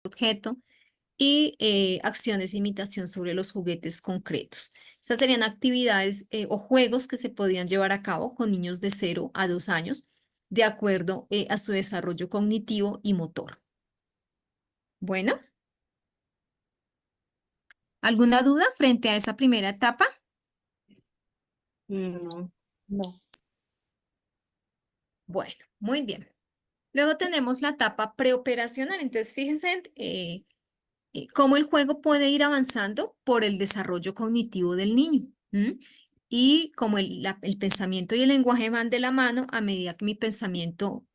objeto y acciones de imitación sobre los juguetes concretos. Estas serían actividades o juegos que se podían llevar a cabo con niños de 0 a 2 años, de acuerdo a su desarrollo cognitivo y motor. Bueno, ¿alguna duda frente a esa primera etapa? No. No. Bueno, muy bien. Luego tenemos la etapa preoperacional. Entonces, fíjense cómo el juego puede ir avanzando por el desarrollo cognitivo del niño. ¿M? Y como el pensamiento y el lenguaje van de la mano, a medida que mi pensamiento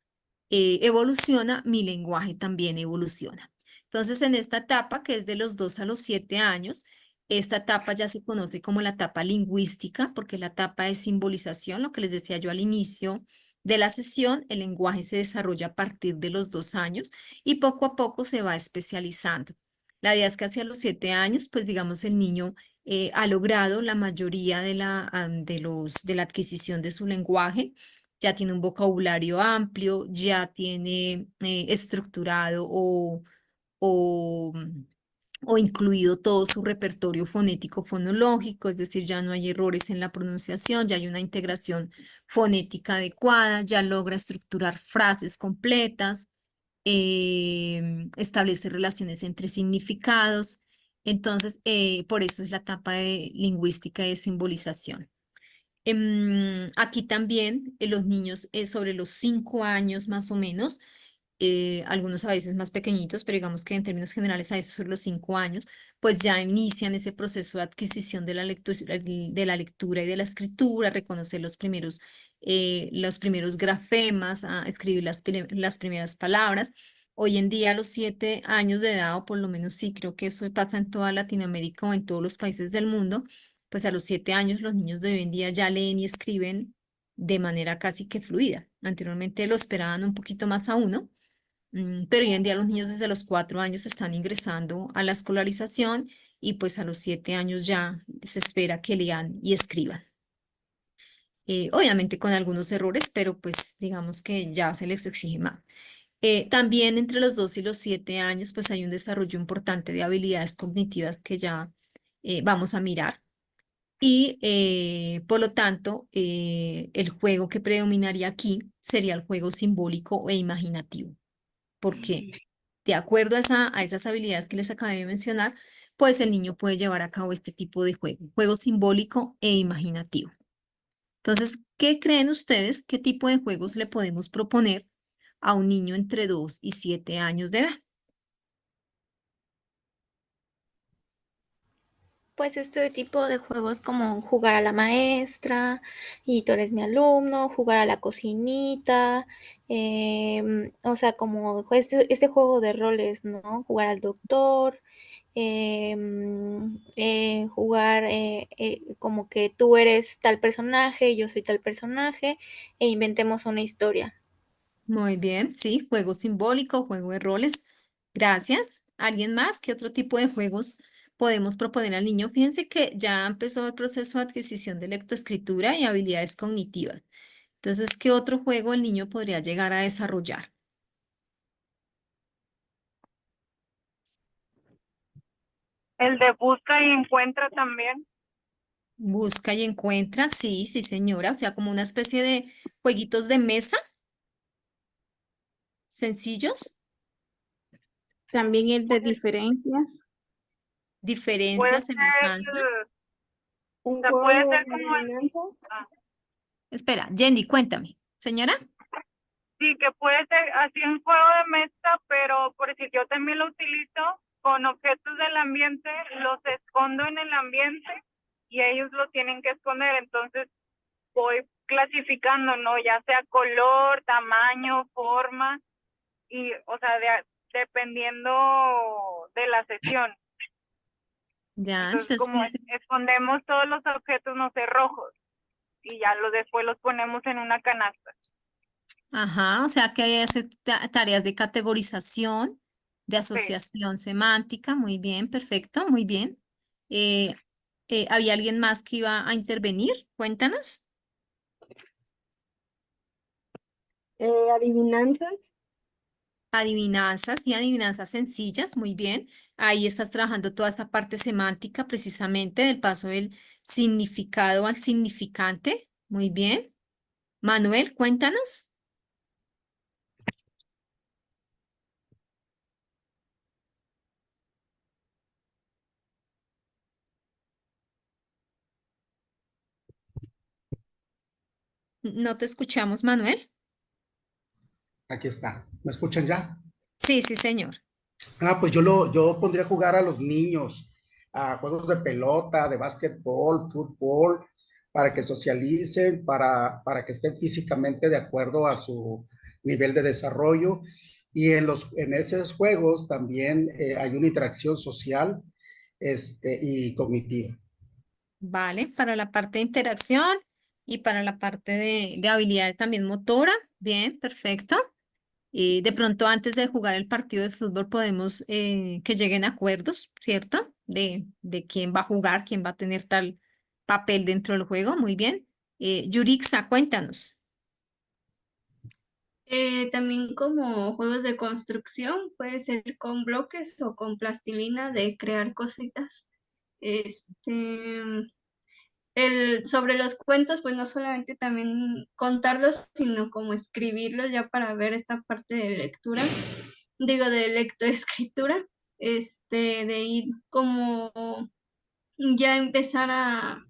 evoluciona, mi lenguaje también evoluciona. Entonces, en esta etapa, que es de los 2 a los 7 años, esta etapa ya se conoce como la etapa lingüística, porque la etapa de simbolización, lo que les decía yo al inicio de la sesión, el lenguaje se desarrolla a partir de los 2 años y poco a poco se va especializando. La idea es que hacia los 7 años, pues digamos, el niño ha logrado la mayoría de la adquisición de su lenguaje, ya tiene un vocabulario amplio, ya tiene estructurado o, o incluido todo su repertorio fonético fonológico, es decir, ya no hay errores en la pronunciación, ya hay una integración fonética adecuada, ya logra estructurar frases completas, establece relaciones entre significados. Entonces, por eso es la etapa de lingüística y de simbolización. Aquí también los niños sobre los 5 años más o menos, algunos a veces más pequeñitos, pero digamos que en términos generales a esos son los 5 años, pues ya inician ese proceso de adquisición de la lectura y de la escritura, reconocer los primeros grafemas, a escribir las primeras palabras. Hoy en día, a los 7 años de edad, o por lo menos sí, creo que eso pasa en toda Latinoamérica o en todos los países del mundo, pues a los 7 años los niños de hoy en día ya leen y escriben de manera casi que fluida. Anteriormente lo esperaban un poquito más a uno, pero hoy en día los niños desde los 4 años están ingresando a la escolarización y pues a los 7 años ya se espera que lean y escriban. Obviamente con algunos errores, pero pues digamos que ya se les exige más. También entre los 2 y los 7 años pues hay un desarrollo importante de habilidades cognitivas que ya vamos a mirar. Y por lo tanto, el juego que predominaría aquí sería el juego simbólico e imaginativo, porque de acuerdo a esas habilidades que les acabé de mencionar, pues el niño puede llevar a cabo este tipo de juego simbólico e imaginativo. Entonces, ¿qué creen ustedes? ¿Qué tipo de juegos le podemos proponer a un niño entre 2 y 7 años de edad? Pues este tipo de juegos como jugar a la maestra y tú eres mi alumno, jugar a la cocinita, o sea, como este juego de roles, ¿no? Jugar al doctor, jugar como que tú eres tal personaje, yo soy tal personaje, e inventemos una historia. Muy bien, sí, juego simbólico, juego de roles. Gracias. ¿Alguien más? ¿Qué otro tipo de juegos podemos proponer al niño? Fíjense que ya empezó el proceso de adquisición de lectoescritura y habilidades cognitivas. Entonces, ¿qué otro juego el niño podría llegar a desarrollar? El de busca y encuentra también. Busca y encuentra, sí, sí, señora. O sea, como una especie de jueguitos de mesa sencillos, También el de diferencias. Puede diferencias, semejanzas. ser, o Un sea, juego puede de ser como adivinanza. ah, Espera, Jenny, cuéntame. Señora. sí, que puede ser así un juego de mesa, pero por decir, yo también lo utilizo con objetos del ambiente, los escondo en el ambiente y ellos lo tienen que esconder, entonces voy clasificando, ¿no? Ya sea color, tamaño, forma y, o sea, dependiendo de la sesión. Ya, Entonces, entonces como fíjense. escondemos todos los objetos, no sé, rojos, y ya después los ponemos en una canasta. Ajá, o sea que hay tareas de categorización, de Sí. asociación semántica, muy bien, perfecto, muy bien. Eh, ¿Había alguien más que iba a intervenir? Cuéntanos. Adivinanzas. adivinanzas y adivinanzas sencillas, muy bien. Ahí estás trabajando toda esa parte semántica precisamente del paso del significado al significante, muy bien. Manuel, cuéntanos. No te escuchamos, Manuel. Aquí está. ¿Me escuchan ya? Sí, sí, señor. Pues yo pondría a jugar a los niños a juegos de pelota, de básquetbol, fútbol, para que socialicen, para que estén físicamente de acuerdo a su nivel de desarrollo. Y en esos juegos también hay una interacción social y cognitiva. Vale, para la parte de interacción y para la parte de habilidad también motora. Bien, perfecto. Y de pronto antes de jugar el partido de fútbol podemos que lleguen a acuerdos, ¿cierto? De quién va a jugar, quién va a tener tal papel dentro del juego. Muy bien. Yurixa, cuéntanos. También como juegos de construcción, puede ser con bloques o con plastilina de crear cositas. Este, sobre los cuentos, pues no solamente también contarlos, sino como escribirlos ya para ver esta parte de lectura, digo, de lectoescritura, de ir como ya empezar a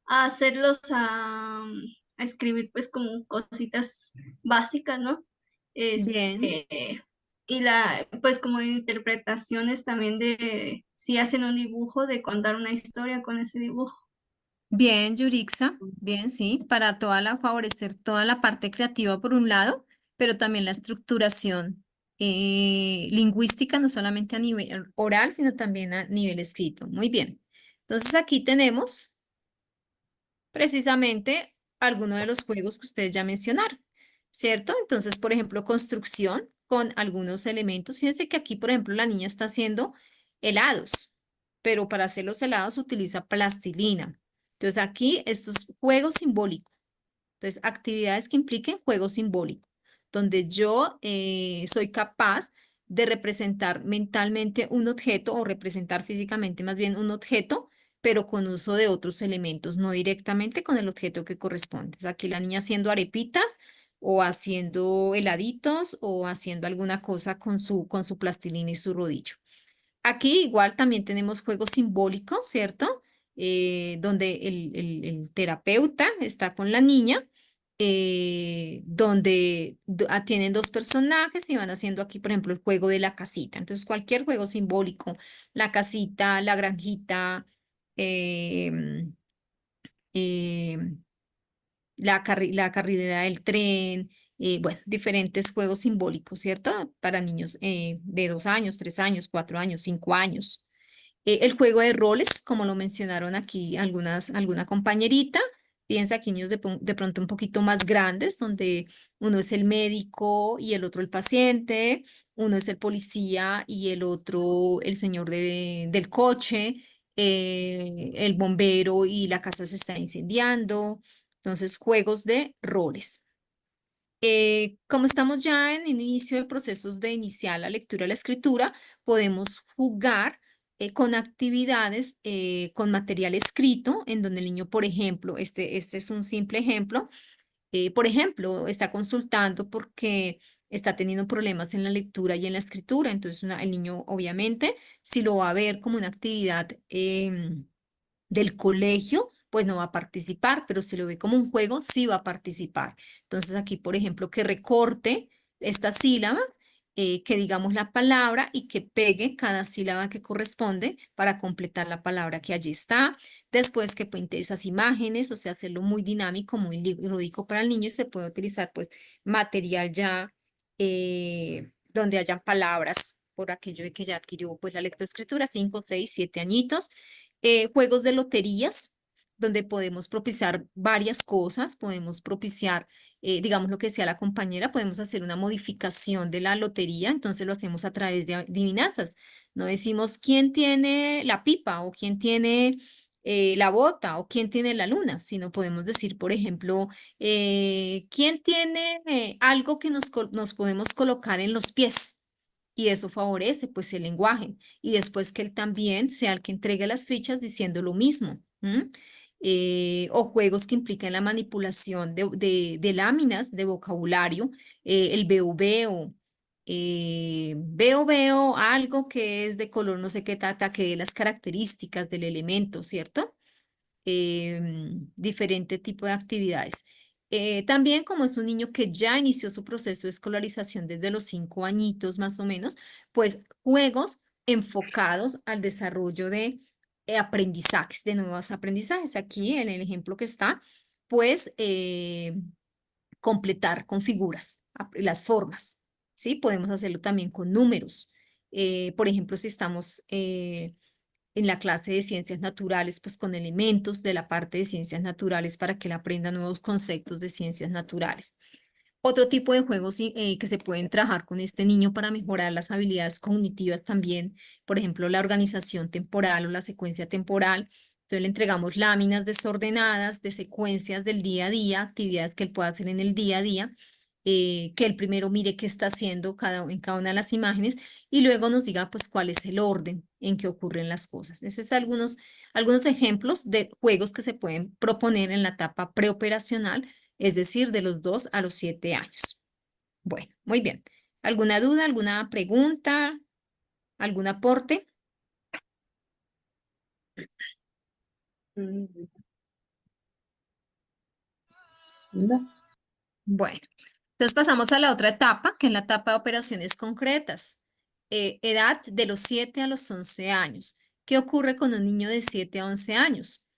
hacerlos, a escribir pues como cositas básicas, ¿no? Bien. Este, y pues como interpretaciones también de si hacen un dibujo, de contar una historia con ese dibujo. Bien, Yurixa, bien, sí, para favorecer toda la parte creativa por un lado, pero también la estructuración lingüística, no solamente a nivel oral, sino también a nivel escrito. Muy bien. Entonces aquí tenemos precisamente algunos de los juegos que ustedes ya mencionaron, ¿cierto? Entonces, por ejemplo, construcción con algunos elementos. Fíjense que aquí, por ejemplo, la niña está haciendo helados, pero para hacer los helados utiliza plastilina. Entonces, aquí estos juegos simbólicos. Entonces, actividades que impliquen juego simbólico, donde yo soy capaz de representar mentalmente un objeto o representar físicamente más bien un objeto, pero con uso de otros elementos, no directamente con el objeto que corresponde. Entonces, aquí la niña haciendo arepitas o haciendo heladitos o haciendo alguna cosa con su plastilina y su rodillo. Aquí igual también tenemos juegos simbólicos, ¿cierto? Donde el terapeuta está con la niña, donde tienen dos personajes y van haciendo aquí, por ejemplo, el juego de la casita. Entonces, cualquier juego simbólico, la casita, la granjita, em, em, la carrilera del tren, bueno, diferentes juegos simbólicos, ¿cierto? Para niños de 2 años, 3 años, 4 años, 5 años. El juego de roles, como lo mencionaron aquí alguna compañerita, piensa aquí niños de pronto un poquito más grandes, donde uno es el médico y el otro el paciente, uno es el policía y el otro el señor del coche, el bombero y la casa se está incendiando. Entonces, juegos de roles. Como estamos ya en inicio de procesos de iniciar la lectura y la escritura, podemos jugar con actividades con material escrito, en donde el niño, por ejemplo, este es un simple ejemplo, por ejemplo, está consultando porque está teniendo problemas en la lectura y en la escritura. Entonces, el niño, obviamente, si lo va a ver como una actividad del colegio, pues no va a participar, pero si lo ve como un juego, sí va a participar. Entonces aquí, por ejemplo, que recorte estas sílabas, que digamos la palabra y que pegue cada sílaba que corresponde para completar la palabra que allí está. Después que pinte esas imágenes, o sea, hacerlo muy dinámico, muy lúdico para el niño y se puede utilizar pues material ya donde hayan palabras por aquello de que ya adquirió pues la lectoescritura, 5, 6, 7 añitos. Juegos de loterías, donde podemos propiciar varias cosas, podemos propiciar, digamos lo que decía la compañera, podemos hacer una modificación de la lotería, entonces lo hacemos a través de adivinanzas. No decimos quién tiene la pipa o quién tiene la bota o quién tiene la luna, sino podemos decir, por ejemplo, quién tiene algo que nos podemos colocar en los pies. Y eso favorece pues el lenguaje. Y después que él también sea el que entregue las fichas diciendo lo mismo. O juegos que implican la manipulación de láminas, de vocabulario, el veo veo, veo algo que es de color no sé qué tata, que de las características del elemento, ¿cierto? Diferente tipo de actividades. También como es un niño que ya inició su proceso de escolarización desde los 5 añitos más o menos, pues juegos enfocados al desarrollo de aprendizajes, de nuevos aprendizajes. Aquí en el ejemplo que está, pues completar con figuras, las formas, ¿sí? Podemos hacerlo también con números. Por ejemplo, si estamos en la clase de ciencias naturales, pues con elementos de la parte de ciencias naturales para que él aprenda nuevos conceptos de ciencias naturales. Otro tipo de juegos que se pueden trabajar con este niño para mejorar las habilidades cognitivas también, por ejemplo, la organización temporal o la secuencia temporal. Entonces le entregamos láminas desordenadas de secuencias del día a día, actividades que él pueda hacer en el día a día, que él primero mire qué está haciendo en cada una de las imágenes y luego nos diga pues cuál es el orden en que ocurren las cosas. Esos son algunos ejemplos de juegos que se pueden proponer en la etapa preoperacional, es decir, de los 2 a los 7 años. Bueno, muy bien. ¿Alguna duda, alguna pregunta, algún aporte? No. Bueno, entonces pasamos a la otra etapa, que es la etapa de operaciones concretas. Edad de los 7 a los 11 años. ¿Qué ocurre con un niño de 7 a 11 años?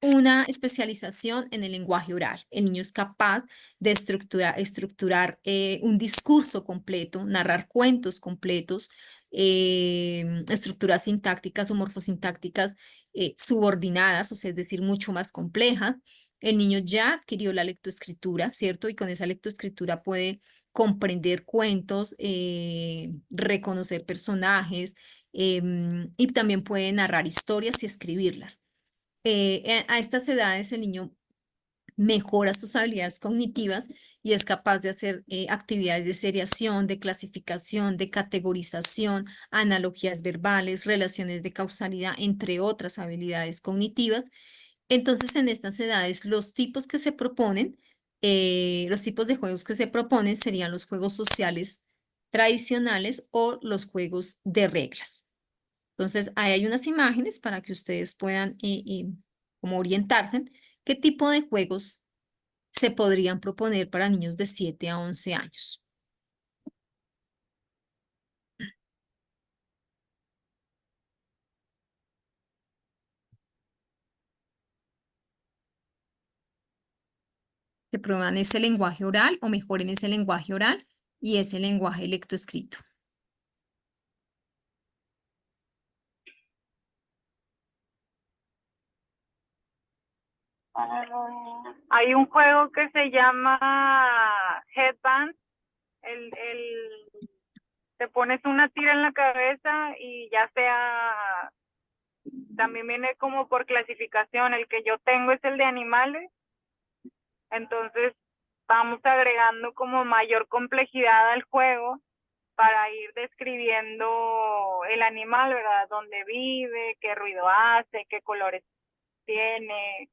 Una especialización en el lenguaje oral. El niño es capaz de estructurar un discurso completo, narrar cuentos completos, estructuras sintácticas o morfosintácticas subordinadas, o sea, es decir, mucho más complejas. El niño ya adquirió la lectoescritura, ¿cierto? Y con esa lectoescritura puede comprender cuentos, reconocer personajes, y también puede narrar historias y escribirlas. A estas edades el niño mejora sus habilidades cognitivas y es capaz de hacer actividades de seriación, de clasificación, de categorización, analogías verbales, relaciones de causalidad, entre otras habilidades cognitivas. Entonces, en estas edades, los tipos que se proponen, los tipos de juegos que se proponen serían los juegos sociales tradicionales o los juegos de reglas. Entonces, ahí hay unas imágenes para que ustedes puedan como orientarse. ¿Qué tipo de juegos se podrían proponer para niños de 7 a 11 años? Que prueban ese lenguaje oral o mejoren ese lenguaje oral y ese lenguaje lectoescrito. Hay un juego que se llama Headband. Te pones una tira en la cabeza y ya sea, también viene como por clasificación. El que yo tengo es el de animales. Entonces vamos agregando como mayor complejidad al juego para ir describiendo el animal, ¿verdad? Dónde vive, qué ruido hace, qué colores tiene,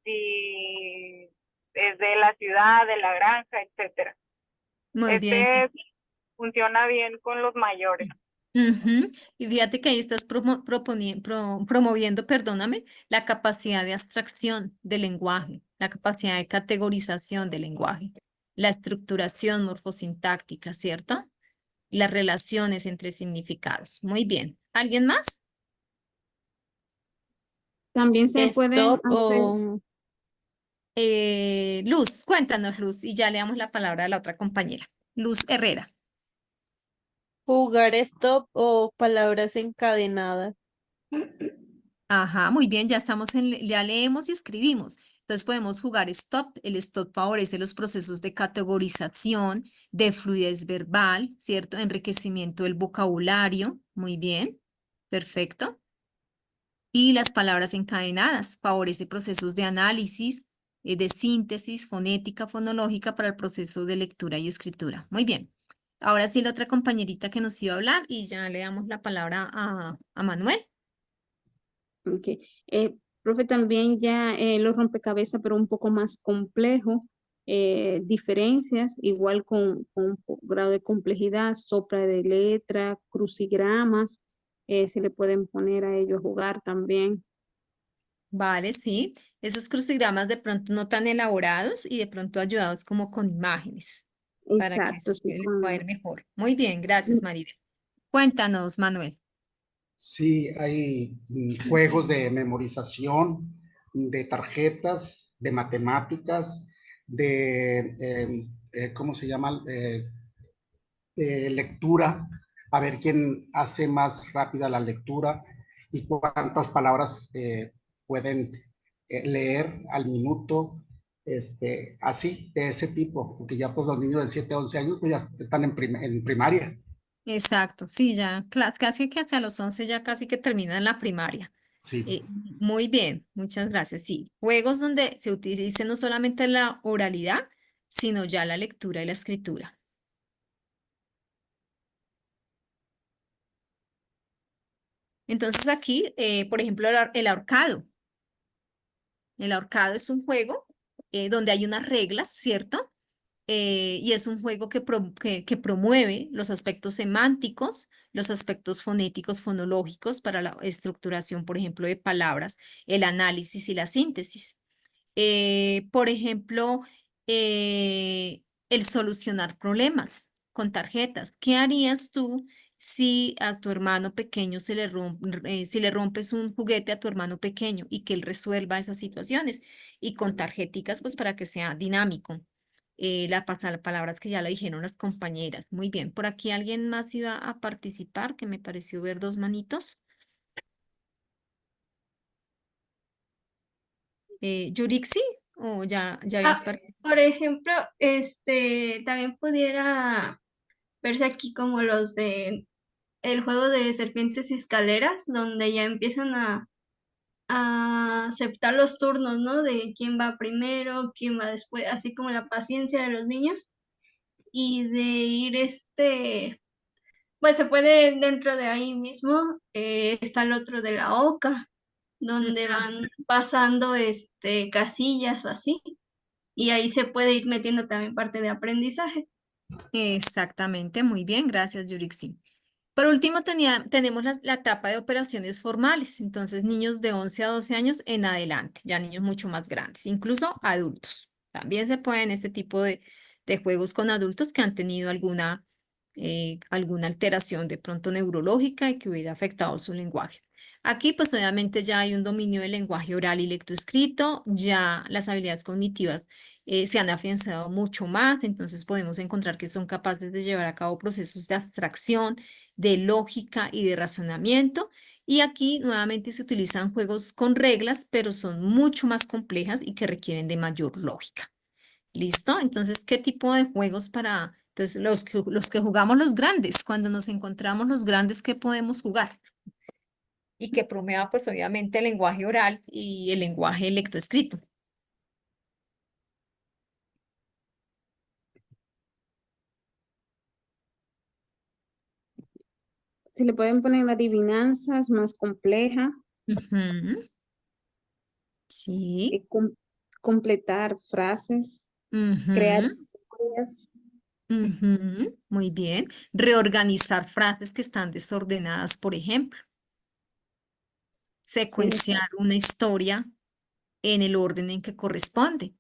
si es de la ciudad, de la granja, etcétera. Muy bien. Funciona bien con los mayores. Y fíjate que ahí estás promoviendo, perdóname, la capacidad de abstracción del lenguaje, la capacidad de categorización del lenguaje, la estructuración morfosintáctica, ¿cierto? Las relaciones entre significados. Muy bien. ¿Alguien más? También se pueden Stop hacer. Luz, cuéntanos, Luz, y ya le damos la palabra a la otra compañera. Luz Herrera. jugar stop o palabras encadenadas. Ajá, muy bien, ya leemos y escribimos. Entonces podemos jugar stop. El stop favorece los procesos de categorización, de fluidez verbal, ¿cierto? Enriquecimiento del vocabulario. Muy bien, perfecto. Y las palabras encadenadas favorece procesos de análisis, de síntesis, fonética, fonológica para el proceso de lectura y escritura. Muy bien. Ahora sí, la otra compañerita que nos iba a hablar y ya le damos la palabra a Manuel. Ok. Profe, también ya los rompecabezas, pero un poco más complejo, diferencias, igual con un grado de complejidad, sopla de letra, crucigramas, se le pueden poner a ellos a jugar también. Vale, sí. Esos crucigramas de pronto no tan elaborados y de pronto ayudados como con imágenes para que Exacto, sí, les pueda ir mejor. Muy bien, gracias, Maribel. Cuéntanos, Manuel. Sí, hay juegos de memorización, de tarjetas, de matemáticas, ¿cómo se llama? Lectura, a ver quién hace más rápida la lectura y cuántas palabras pueden leer al minuto, así, de ese tipo, porque ya pues los niños de 7 a 11 años pues ya están en primaria. Exacto, sí, ya casi que hacia los 11 ya casi que terminan la primaria. Sí. Muy bien, muchas gracias. Sí, juegos donde se utilice no solamente la oralidad, sino ya la lectura y la escritura. Entonces aquí, por ejemplo, el ahorcado. El ahorcado es un juego donde hay unas reglas, ¿cierto? Y es un juego que promueve los aspectos semánticos, los aspectos fonéticos, fonológicos para la estructuración, por ejemplo, de palabras, el análisis y la síntesis. Por ejemplo, el solucionar problemas con tarjetas. ¿Qué harías tú si a tu hermano pequeño si le rompes un juguete a tu hermano pequeño y que él resuelva esas situaciones? Y con tarjeticas, pues para que sea dinámico. Palabras que ya lo dijeron las compañeras. Muy bien. Por aquí alguien más iba a participar, que me pareció ver dos manitos. Yurixi, o ya habías participado. Por ejemplo, también pudiera verse aquí como los de el juego de serpientes y escaleras, donde ya empiezan a aceptar los turnos, ¿no? De quién va primero, quién va después, así como la paciencia de los niños y de ir pues se puede dentro de ahí mismo, está el otro de la oca, donde van pasando casillas o así, y ahí se puede ir metiendo también parte de aprendizaje. Exactamente, muy bien, gracias, Yurixi. Por último, tenemos la etapa de operaciones formales, entonces niños de 11 a 12 años en adelante, ya niños mucho más grandes, incluso adultos. También se pueden este tipo de juegos con adultos que han tenido alguna alteración de pronto neurológica y que hubiera afectado su lenguaje. Aquí pues obviamente ya hay un dominio del lenguaje oral y lectoescrito, ya las habilidades cognitivas se han afianzado mucho más, entonces podemos encontrar que son capaces de llevar a cabo procesos de abstracción, de lógica y de razonamiento. Y aquí nuevamente se utilizan juegos con reglas, pero son mucho más complejas y que requieren de mayor lógica. ¿Listo? Entonces, ¿qué tipo de juegos entonces, los que jugamos los grandes, cuando nos encontramos los grandes, ¿qué podemos jugar? Y que promueva, pues, obviamente, el lenguaje oral y el lenguaje lectoescrito. Se le pueden poner adivinanzas más complejas, Ujú. Sí. completar frases, crear Ujú. historias. Ujú. Muy bien. Reorganizar frases que están desordenadas, por ejemplo. Sí, Secuenciar una historia en el orden en que corresponde.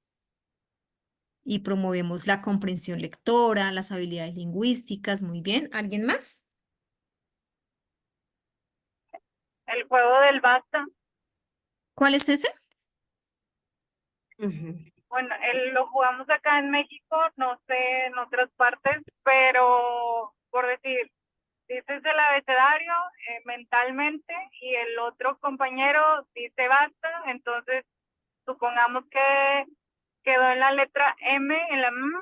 Y promovemos la comprensión lectora, las habilidades lingüísticas. Muy bien. ¿Alguien más? El juego del basta. ¿Cuál es ese? Bueno, lo jugamos acá en México, no sé en otras partes, pero por decir, dices el abecedario mentalmente y el otro compañero dice basta, entonces supongamos que quedó en la letra M, en la M,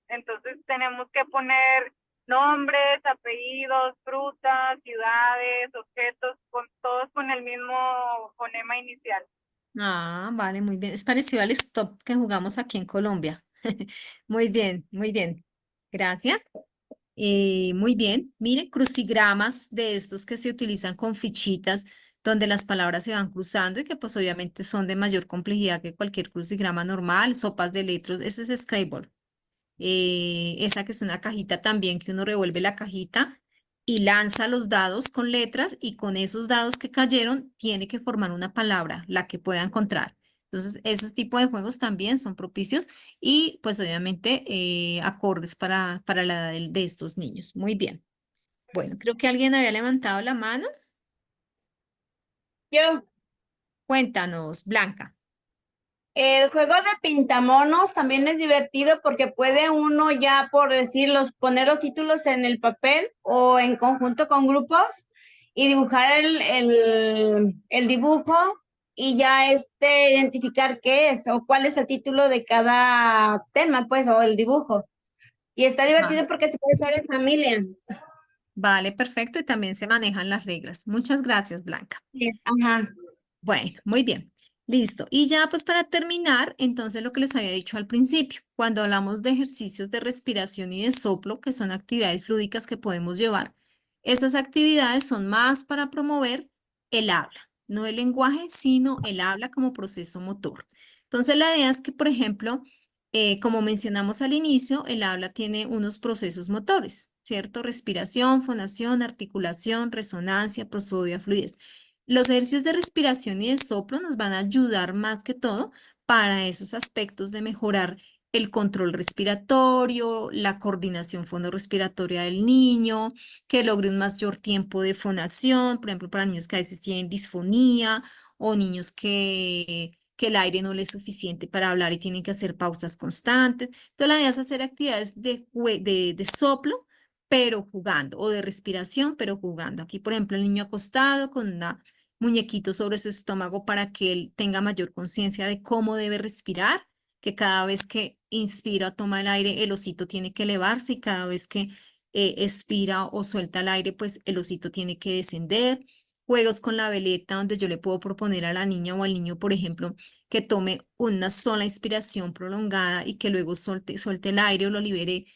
entonces tenemos que poner nombres, apellidos, frutas, ciudades, objetos, todos con el mismo fonema inicial. Ah, vale, muy bien. Es parecido al stop que jugamos aquí en Colombia. Muy bien, muy bien. Gracias. Muy bien. Mire, crucigramas de estos que se utilizan con fichitas donde las palabras se van cruzando y que pues obviamente son de mayor complejidad que cualquier crucigrama normal, sopas de letras, eso es Scrabble. Esa que es una cajita también que uno revuelve la cajita y lanza los dados con letras y con esos dados que cayeron tiene que formar una palabra, la que pueda encontrar. Entonces, esos tipos de juegos también son propicios y pues obviamente acordes para la edad de estos niños. Muy bien. Bueno, creo que alguien había levantado la mano. Yo, Cuéntanos, Blanca. el juego de pintamonos también es divertido porque puede uno ya, por decirlos, poner los títulos en el papel o en conjunto con grupos y dibujar el dibujo y ya identificar qué es o cuál es el título de cada tema, pues, o el dibujo. Y está divertido porque se puede hacer en familia. Vale, perfecto. Y también se manejan las reglas. Muchas gracias, Blanca. Ajá. Bueno, muy bien. Listo. Y ya pues para terminar, entonces lo que les había dicho al principio, cuando hablamos de ejercicios de respiración y de soplo, que son actividades lúdicas que podemos llevar, esas actividades son más para promover el habla, no el lenguaje, sino el habla como proceso motor. Entonces la idea es que, por ejemplo, como mencionamos al inicio, el habla tiene unos procesos motores, ¿cierto? Respiración, fonación, articulación, resonancia, prosodia, fluidez. Los ejercicios de respiración y de soplo nos van a ayudar más que todo para esos aspectos de mejorar el control respiratorio, la coordinación fonorrespiratoria del niño, que logre un mayor tiempo de fonación, por ejemplo, para niños que a veces tienen disfonía o niños que el aire no les es suficiente para hablar y tienen que hacer pausas constantes. Entonces, la idea es hacer actividades de soplo pero jugando, o de respiración, pero jugando. Aquí, por ejemplo, el niño acostado con una muñequito sobre su estómago para que él tenga mayor conciencia de cómo debe respirar, que cada vez que inspira o toma el aire, el osito tiene que elevarse y cada vez que expira o suelta el aire, pues el osito tiene que descender. Juegos con la veleta donde yo le puedo proponer a la niña o al niño, por ejemplo, que tome una sola inspiración prolongada y que luego suelte el aire o lo libere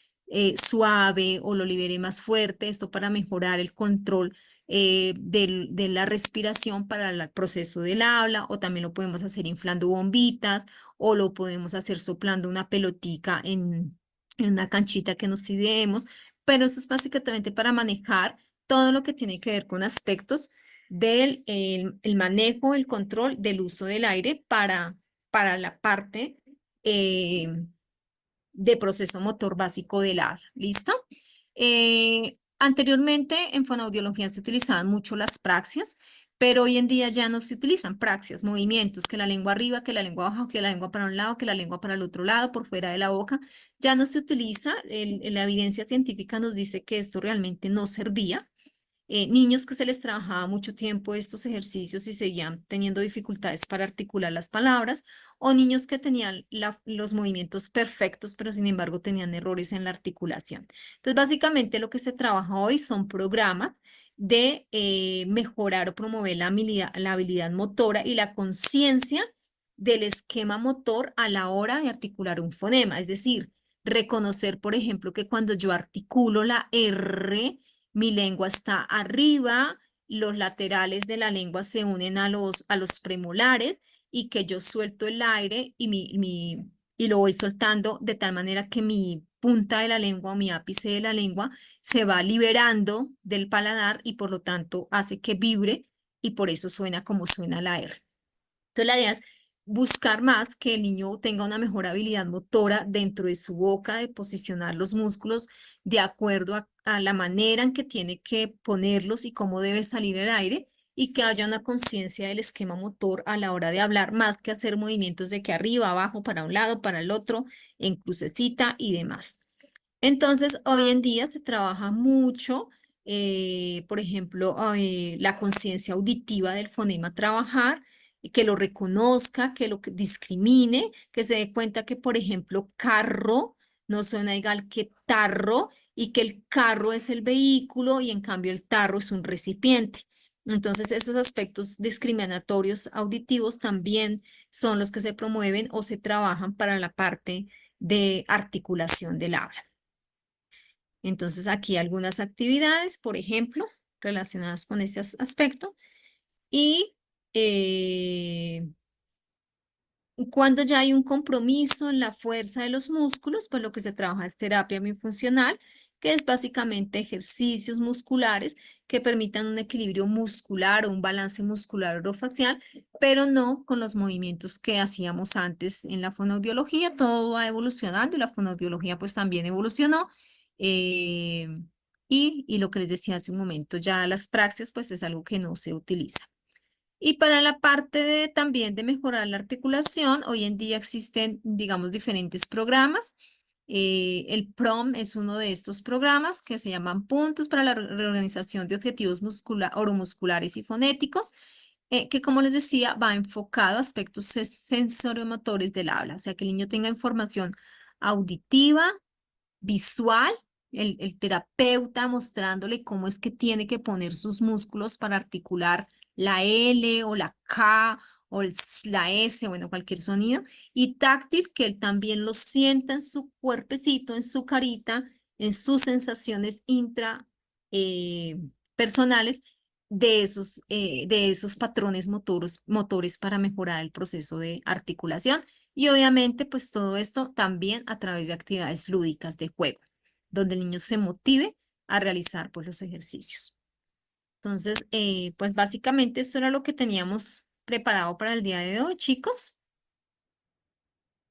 suave o lo libere más fuerte, esto para mejorar el control de la respiración para el proceso del habla, o también lo podemos hacer inflando bombitas, o lo podemos hacer soplando una pelotica en una canchita que nos ideemos, pero eso es básicamente para manejar todo lo que tiene que ver con aspectos del el manejo, el control del uso del aire para la parte de proceso motor básico del habla. ¿Listo? Anteriormente en fonoaudiología se utilizaban mucho las praxias, pero hoy en día ya no se utilizan praxias, movimientos, que la lengua arriba, que la lengua abajo, que la lengua para un lado, que la lengua para el otro lado, por fuera de la boca. Ya no se utiliza, la evidencia científica nos dice que esto realmente no servía. Niños que se les trabajaba mucho tiempo estos ejercicios y seguían teniendo dificultades para articular las palabras, o niños que tenían los movimientos perfectos, pero sin embargo tenían errores en la articulación. Entonces, básicamente lo que se trabaja hoy son programas de mejorar o promover la habilidad motora y la conciencia del esquema motor a la hora de articular un fonema, es decir, reconocer, por ejemplo, que cuando yo articulo la R, mi lengua está arriba, los laterales de la lengua se unen a los premolares y que yo suelto el aire y lo voy soltando de tal manera que mi punta de la lengua o mi ápice de la lengua se va liberando del paladar y por lo tanto hace que vibre y por eso suena como suena la R. Entonces la idea es buscar más que el niño tenga una mejor habilidad motora dentro de su boca, de posicionar los músculos de acuerdo a la manera en que tiene que ponerlos y cómo debe salir el aire y que haya una conciencia del esquema motor a la hora de hablar, más que hacer movimientos de que arriba, abajo, para un lado, para el otro, en crucecita y demás. Entonces, hoy en día se trabaja mucho, por ejemplo, la conciencia auditiva del fonema trabajar, y que lo reconozca, que lo discrimine, que se dé cuenta que, por ejemplo, carro no suena igual que tarro y que el carro es el vehículo y en cambio el tarro es un recipiente. Entonces, esos aspectos discriminatorios auditivos también son los que se promueven o se trabajan para la parte de articulación del habla. Entonces, aquí algunas actividades, por ejemplo, relacionadas con este aspecto. Y cuando ya hay un compromiso en la fuerza de los músculos, pues lo que se trabaja es terapia miofuncional, que es básicamente ejercicios musculares que permitan un equilibrio muscular o un balance muscular orofacial, pero no con los movimientos que hacíamos antes en la fonoaudiología. Todo va evolucionando y la fonoaudiología pues también evolucionó. eh, y lo que les decía hace un momento, ya las praxias pues es algo que no se utiliza. Y para la parte de también de mejorar la articulación, hoy en día existen, digamos, diferentes programas. El PROM es uno de estos programas que se llaman Puntos para la Reorganización de Objetivos Oromusculares y Fonéticos, que como les decía, va enfocado a aspectos sensoromotores del habla, o sea, que el niño tenga información auditiva, visual, el terapeuta mostrándole cómo es que tiene que poner sus músculos para articular la L o la K o la S, bueno, cualquier sonido, y táctil, que él también lo sienta en su cuerpecito, en su carita, en sus sensaciones personales de esos patrones motores para mejorar el proceso de articulación. Y obviamente, pues todo esto también a través de actividades lúdicas de juego, donde el niño se motive a realizar pues los ejercicios. Entonces, pues básicamente eso era lo que teníamos preparado para el día de hoy, chicos.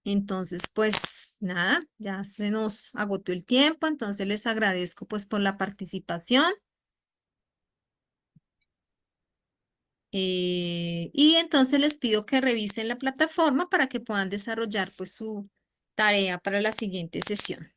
Entonces, pues nada, ya se nos agotó el tiempo, entonces les agradezco pues por la participación. Y entonces les pido que revisen la plataforma para que puedan desarrollar pues su tarea para la siguiente sesión.